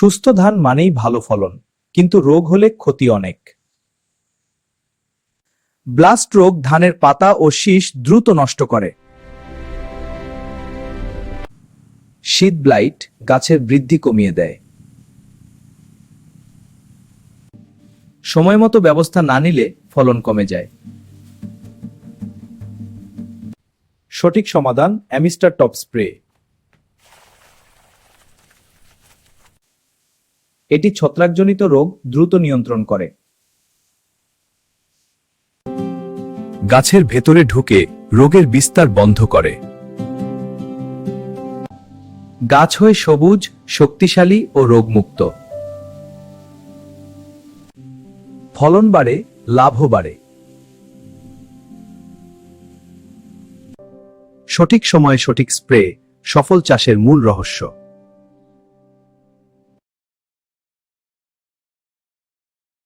সুস্থ ধান মানেই ভালো ফলন, কিন্তু রোগ হলে ক্ষতি অনেক। ব্লাস্ট রোগ ধানের পাতা ও শীষ দ্রুত নষ্ট করে। শীত ব্লাইট গাছের বৃদ্ধি কমিয়ে দেয়। সময়মতো ব্যবস্থা না নিলে ফলন কমে যায়। সঠিক সমাধান অ্যামিস্টার টপ স্প্রে। এটি ছত্রাকজনিত রোগ দ্রুত নিয়ন্ত্রণ করে। গাছের ভেতরে ঢুকে রোগের বিস্তার বন্ধ করে। গাছ হয়ে সবুজ, শক্তিশালী ও রোগমুক্ত। ফলন বাড়ে, লাভও বাড়ে। সঠিক সময়ে সঠিক স্প্রে সফল চাষের মূল রহস্য।